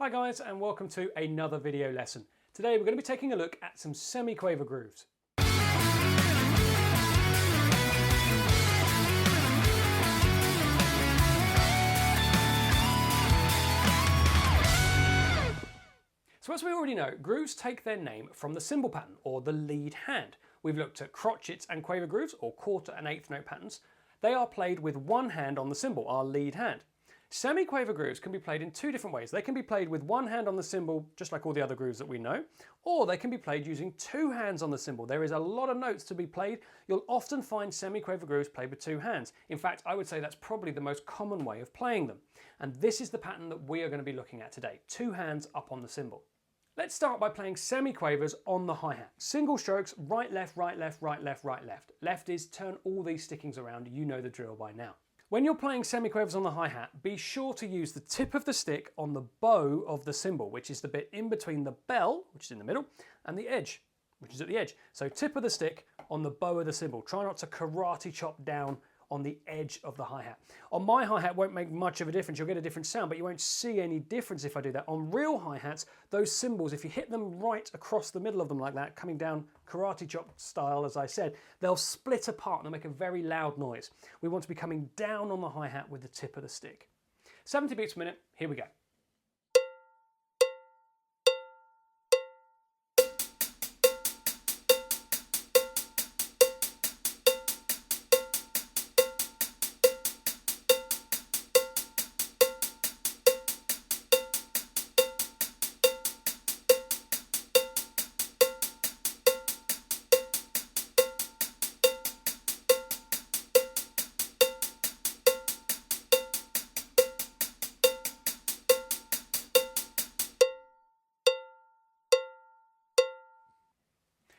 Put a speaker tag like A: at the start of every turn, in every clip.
A: Hi guys, and welcome to another video lesson. Today we're going to be taking a look at some semiquaver grooves. So as we already know, grooves take their name from the cymbal pattern, or the lead hand. We've looked at crotchets and quaver grooves, or quarter and eighth note patterns. They are played with one hand on the cymbal, our lead hand. Semiquaver grooves can be played in two different ways. They can be played with one hand on the cymbal, just like all the other grooves that we know, or they can be played using two hands on the cymbal. There is a lot of notes to be played. You'll often find semiquaver grooves played with two hands. In fact, I would say that's probably the most common way of playing them. And this is the pattern that we are going to be looking at today, two hands up on the cymbal. Let's start by playing semiquavers on the hi-hat. Single strokes, right, left, right, left, right, left, right, left. Left is turn all these stickings around. You know the drill by now. When you're playing semiquavers on the hi-hat, be sure to use the tip of the stick on the bow of the cymbal, which is the bit in between the bell, which is in the middle, and the edge, which is at the edge. So tip of the stick on the bow of the cymbal. Try not to karate chop down on the edge of the hi-hat. On my hi-hat won't make much of a difference. You'll get a different sound, but you won't see any difference if I do that. On real hi-hats, those cymbals, if you hit them right across the middle of them like that, coming down karate chop style, as I said, they'll split apart and they'll make a very loud noise. We want to be coming down on the hi-hat with the tip of the stick. 70 beats per minute, here we go.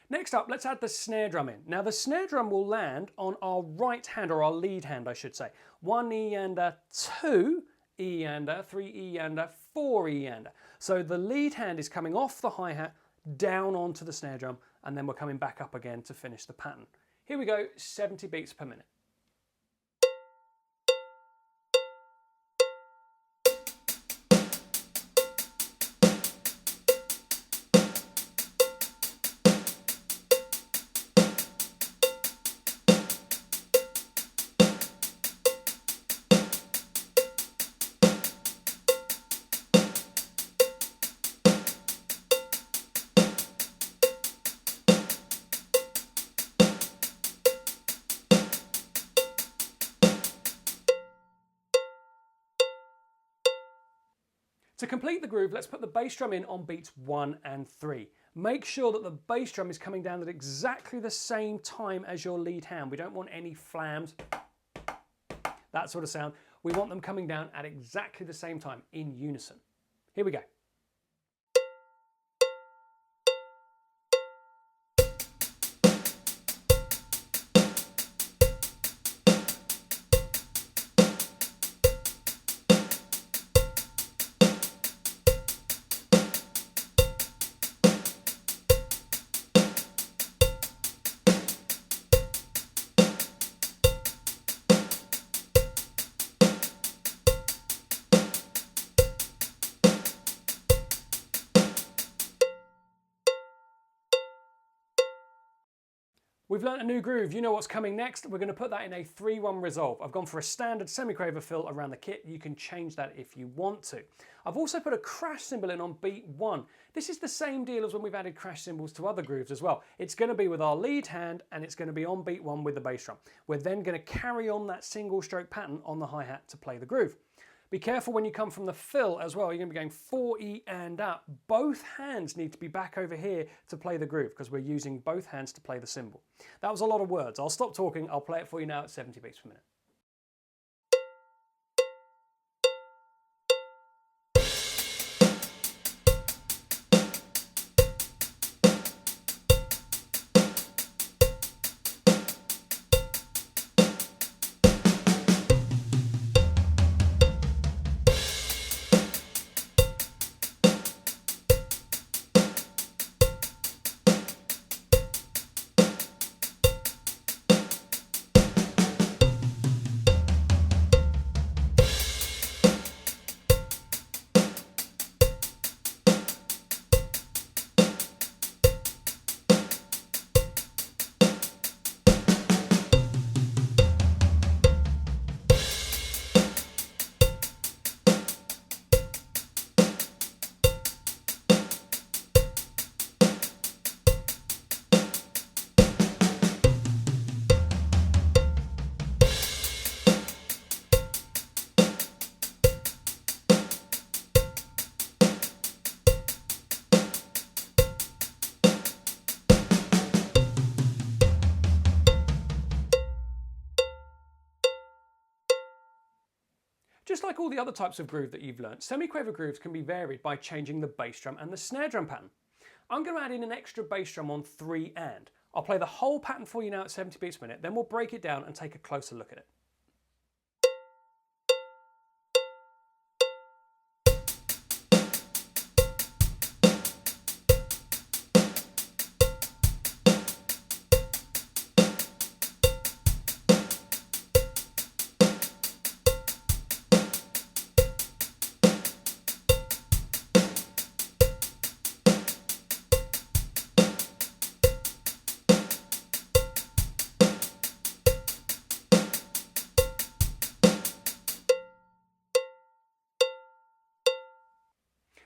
A: Next up, let's add the snare drum in. Now the snare drum will land on our right hand, or our lead hand I should say. 1 E-ander, 2 E-ander, 3 E-ander, 4 E-ander. So the lead hand is coming off the hi-hat, down onto the snare drum, and then we're coming back up again to finish the pattern. Here we go, 70 beats per minute. To complete the groove, let's put the bass drum in on beats 1 and 3. Make sure that the bass drum is coming down at exactly the same time as your lead hand. We don't want any flams, that sort of sound. We want them coming down at exactly the same time in unison. Here we go. We've learnt a new groove. You know what's coming next. We're going to put that in a 3-1 resolve. I've gone for a standard semiquaver fill around the kit. You can change that if you want to. I've also put a crash cymbal in on beat 1. This is the same deal as when we've added crash cymbals to other grooves as well. It's going to be with our lead hand and it's going to be on beat 1 with the bass drum. We're then going to carry on that single stroke pattern on the hi-hat to play the groove. Be careful when you come from the fill as well. You're going to be going 4 E and up. Both hands need to be back over here to play the groove because we're using both hands to play the cymbal. That was a lot of words. I'll stop talking. I'll play it for you now at 70 beats per minute. Just like all the other types of groove that you've learnt, semiquaver grooves can be varied by changing the bass drum and the snare drum pattern. I'm going to add in an extra bass drum on 3 and. I'll play the whole pattern for you now at 70 beats per minute, then we'll break it down and take a closer look at it.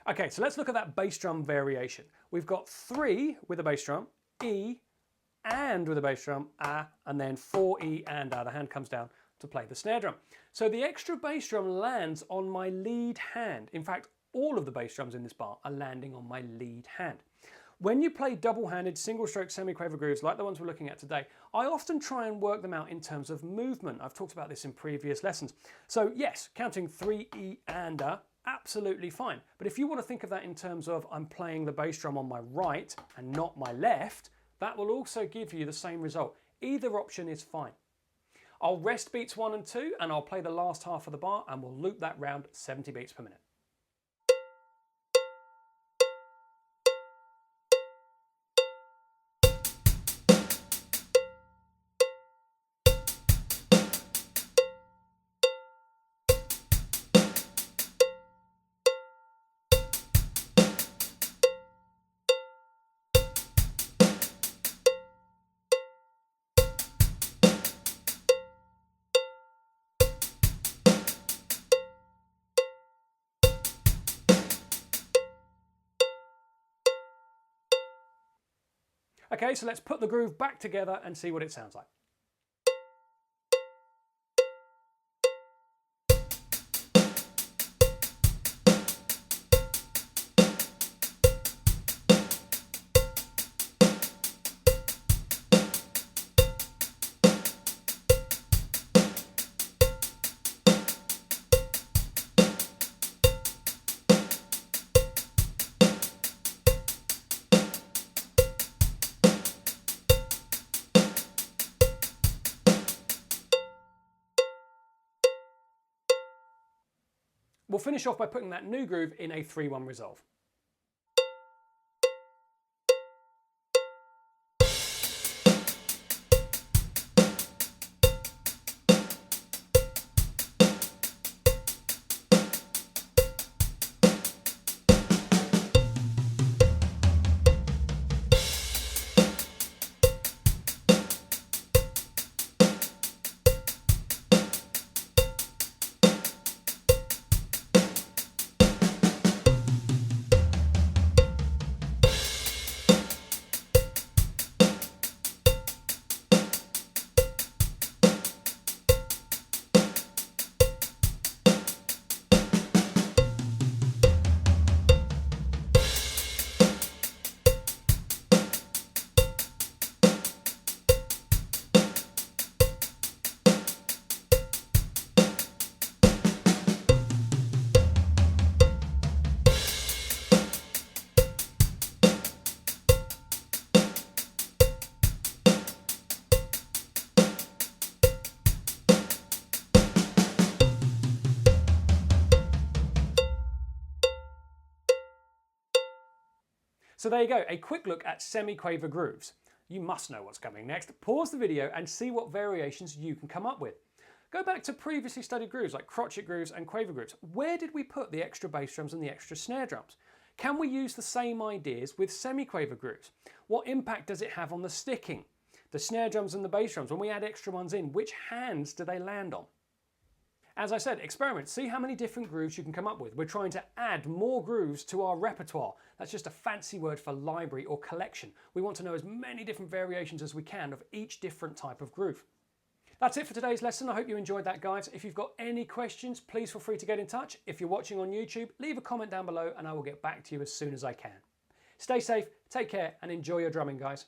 A: Okay, so let's look at that bass drum variation. We've got 3 with a bass drum, E, and with a bass drum, A, and then 4 E and A. The hand comes down to play the snare drum. So the extra bass drum lands on my lead hand. In fact, all of the bass drums in this bar are landing on my lead hand. When you play double-handed single-stroke semiquaver grooves like the ones we're looking at today, I often try and work them out in terms of movement. I've talked about this in previous lessons. So yes, counting 3 E and A, absolutely fine. But if you want to think of that in terms of I'm playing the bass drum on my right and not my left, that will also give you the same result. Either option is fine. I'll rest beats 1 and 2 and I'll play the last half of the bar and we'll loop that round 70 beats per minute. Okay, so let's put the groove back together and see what it sounds like. We'll finish off by putting that new groove in a 3-1 resolve. So there you go, a quick look at semiquaver grooves. You must know what's coming next. Pause the video and see what variations you can come up with. Go back to previously studied grooves like crotchet grooves and quaver grooves. Where did we put the extra bass drums and the extra snare drums? Can we use the same ideas with semiquaver grooves? What impact does it have on the sticking? The snare drums and the bass drums, when we add extra ones in, which hands do they land on? As I said, experiment, see how many different grooves you can come up with. We're trying to add more grooves to our repertoire. That's just a fancy word for library or collection. We want to know as many different variations as we can of each different type of groove. That's it for today's lesson. I hope you enjoyed that, guys. If you've got any questions, please feel free to get in touch. If you're watching on YouTube, leave a comment down below and I will get back to you as soon as I can. Stay safe, take care, and enjoy your drumming, guys.